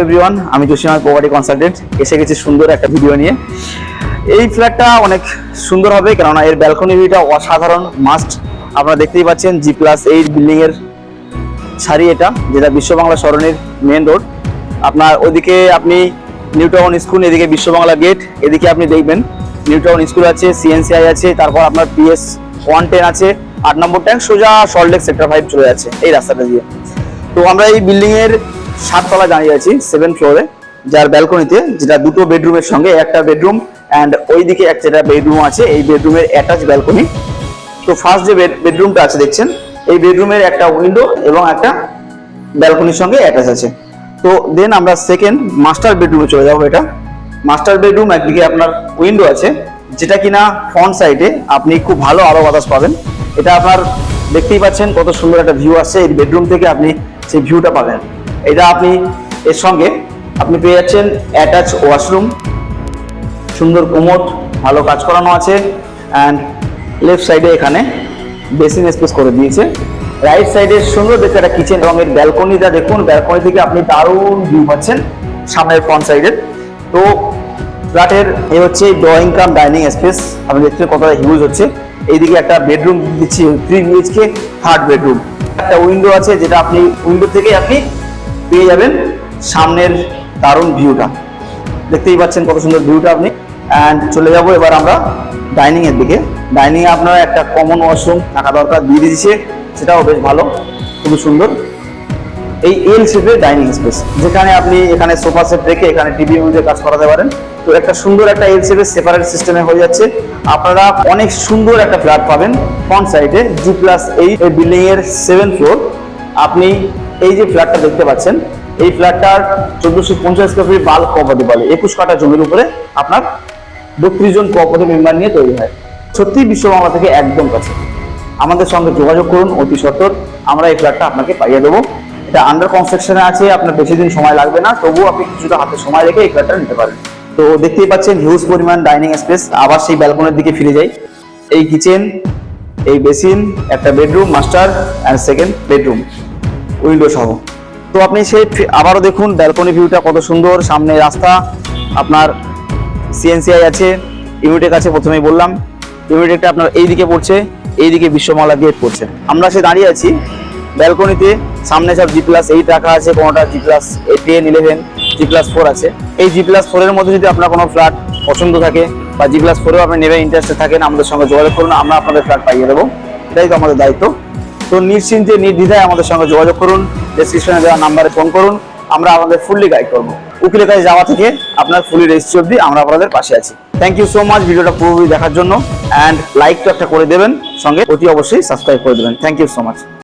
Everyone, আমি Jasim property consultant এসে গেছি সুন্দর একটা ভিডিও নিয়ে। এই ফ্ল্যাটটা অনেক সুন্দর হবে, কেননা এর ব্যালকনি ভিউটা অসাধারণ মাস্ট। আপনারা দেখতেই পাচ্ছেন G+8 বিল্ডিং এর সারি এটা, যেটা বিশ্ব বাংলা সরণির মেন রোড। আপনার ওইদিকে আপনি নিউ টাউন স্কুল, এদিকে বিশ্ব বাংলা গেট, এদিকে আপনি দেখবেন নিউ টাউন স্কুল আছে, CNCI আছে, তারপর আপনার PS 110 আছে, 8 নম্বর ট্যাঙ্ক, সোজা সল্টলেক সেক্টর 5 চলে যাচ্ছে এই রাস্তাটা দিয়ে। তো আমরা এই বিল্ডিং এর 7 তলা দাঁড়িয়ে আছি, 7 ফ্লোরে, যার ব্যালকনিতে, যেটা দুটো বেডরুমের সঙ্গে একটা বেডরুম অ্যান্ড ওইদিকে একটা বেডরুম আছে, এই বেডরুমের অ্যাটাচ ব্যালকনি। তো ফার্স্ট যে বেডরুমটা আছে দেখছেন, এই বেডরুমের একটা উইন্ডো এবং একটা ব্যালকনির সঙ্গে অ্যাটাচ আছে। তো দেন আমরা সেকেন্ড মাস্টার বেডরুমে চলে যাবো। এটা মাস্টার বেডরুম, একদিকে আপনার উইন্ডো আছে, যেটা কিনা ফ্রন্ট সাইডে আপনি খুব ভালো আলো বাতাস পাবেন। এটা আপনার দেখতেই পাচ্ছেন কত সুন্দর একটা ভিউ আসছে এই বেডরুম থেকে, আপনি সেই ভিউটা পাবেন। এটা আপনি এর সঙ্গে আপনি পেয়ে যাচ্ছেন অ্যাটাচ ওয়াশরুম, সুন্দর কোমোড, ভালো কাজ করানো আছে, অ্যান্ড লেফট সাইডে এখানে বেসিন স্পেস করে দিয়েছে। রাইট সাইডে সুন্দর দেখতে একটা কিচেন এবং এর ব্যালকনিটা দেখুন, ব্যালকনি থেকে আপনি দারুণ ভিউ পাচ্ছেন সামনের ফ্রন্ট সাইডের। তো ফ্ল্যাটের এ হচ্ছে ড্রয়িং কাম ডাইনিং স্পেস, আপনি দেখতে কতটা হিউজ হচ্ছে। এইদিকে একটা বেডরুম দিচ্ছি, 3 BHK থার্ড বেডরুম। একটা উইন্ডো আছে, যেটা আপনি উইন্ডো থেকে আপনি পেয়ে যাবেন সামনের দারুণ ভিউটা। দেখতেই পাচ্ছেন কত সুন্দর ভিউটা আপনি। অ্যান্ড চলে যাব এবার আমরা ডাইনিং এর দিকে। ডাইনিং এ আপনারা একটা কমন ওয়াশরুম থাকা দরকার, দিয়ে দিয়েছে, সেটাও বেশ ভালো, খুবই সুন্দর। এই এল শেপের ডাইনিং স্পেস, যেখানে আপনি এখানে সোফা সেট রেখে এখানে টিভি ইউজে কাজ করাতে পারেন। তো একটা সুন্দর একটা এল শেপের সেপারেট সিস্টেমে হয়ে যাচ্ছে। আপনারা অনেক সুন্দর একটা ফ্ল্যাট পাবেন ফ্রন্ট সাইডে, G+8 এই বিল্ডিং এর 7th ফ্লোর। আপনি এই যে ফ্ল্যাটটা দেখতে পাচ্ছেন, এই ফ্ল্যাটটার 1450 স্কয়ার ফিট বাল্ক প্রপার্টি বলে। 21 কাঠা জমির উপরে আপনার 32 জন কোঅপারেটিভ মেম্বার নিয়ে তৈরি হয়। সত্যি বিশ্ব বাংলা থেকে একদম কাছে। আমাদের সঙ্গে যোগাযোগ করুন অতি সত্বর, আমরা এই ফ্ল্যাটটা আপনাকে পাইয়ে দেবো। এটা আন্ডার কনস্ট্রাকশনে আছে, আপনার বেশি দিন সময় লাগবে না, তবুও আপনি কিছুটা হাতে সময় রেখে এই ফ্ল্যাটটা নিতে পারেন। তো দেখতেই পাচ্ছেন হিউজ পরিমাণ ডাইনিং স্পেস। আবার সেই ব্যালকনির দিকে ফিরে যাই। এই কিচেন, এই বেসিন, একটা bedroom master and second bedroom window সহ। তো আপনি সেই আবারও দেখুন ব্যালকনি ভিউটা কত সুন্দর, সামনে রাস্তা, আপনার CNCI আছে, ইউনিটেক আছে, প্রথমেই বললাম। ইউনিটেকটা আপনার এইদিকে পড়ছে, এইদিকে বিশ্ববাংলা গেট পড়ছে। আমরা সে দাঁড়িয়ে আছি ব্যালকনিতে, সামনে সব G+8 রাখা আছে, কোনোটা G+10, 11, G+4 আছে। এই G+4 এর মধ্যে যদি আপনার কোনো ফ্ল্যাট পছন্দ থাকে বা G+4এও আপনি নেবেন ইন্টারেস্টেড থাকেন, আমাদের সঙ্গে যোগাযোগ করুন, আমরা আপনাদের ফ্ল্যাট পাইয়ে দেবো। এটাই তো আমাদের দায়িত্ব। তো নিশ্চিন্তে নির্দ্বিধায় আমাদের সঙ্গে যোগাযোগ করুন, ডেসক্রিপশনে দেওয়া নাম্বারে ফোন করুন, আমরা আমাদের ফুললি গাইড করবো। উকিলের কাছে যাওয়া থেকে আপনার ফুলি রেজিস্ট্রি অবধি আমরা আপনাদের পাশে আছি। থ্যাংক ইউ সো মাচ ভিডিওটা পুরোপুরি দেখার জন্য, অ্যান্ড লাইক তো একটা করে দেবেন, সঙ্গে অতি অবশ্যই সাবস্ক্রাইব করে দেবেন। Thank you so much.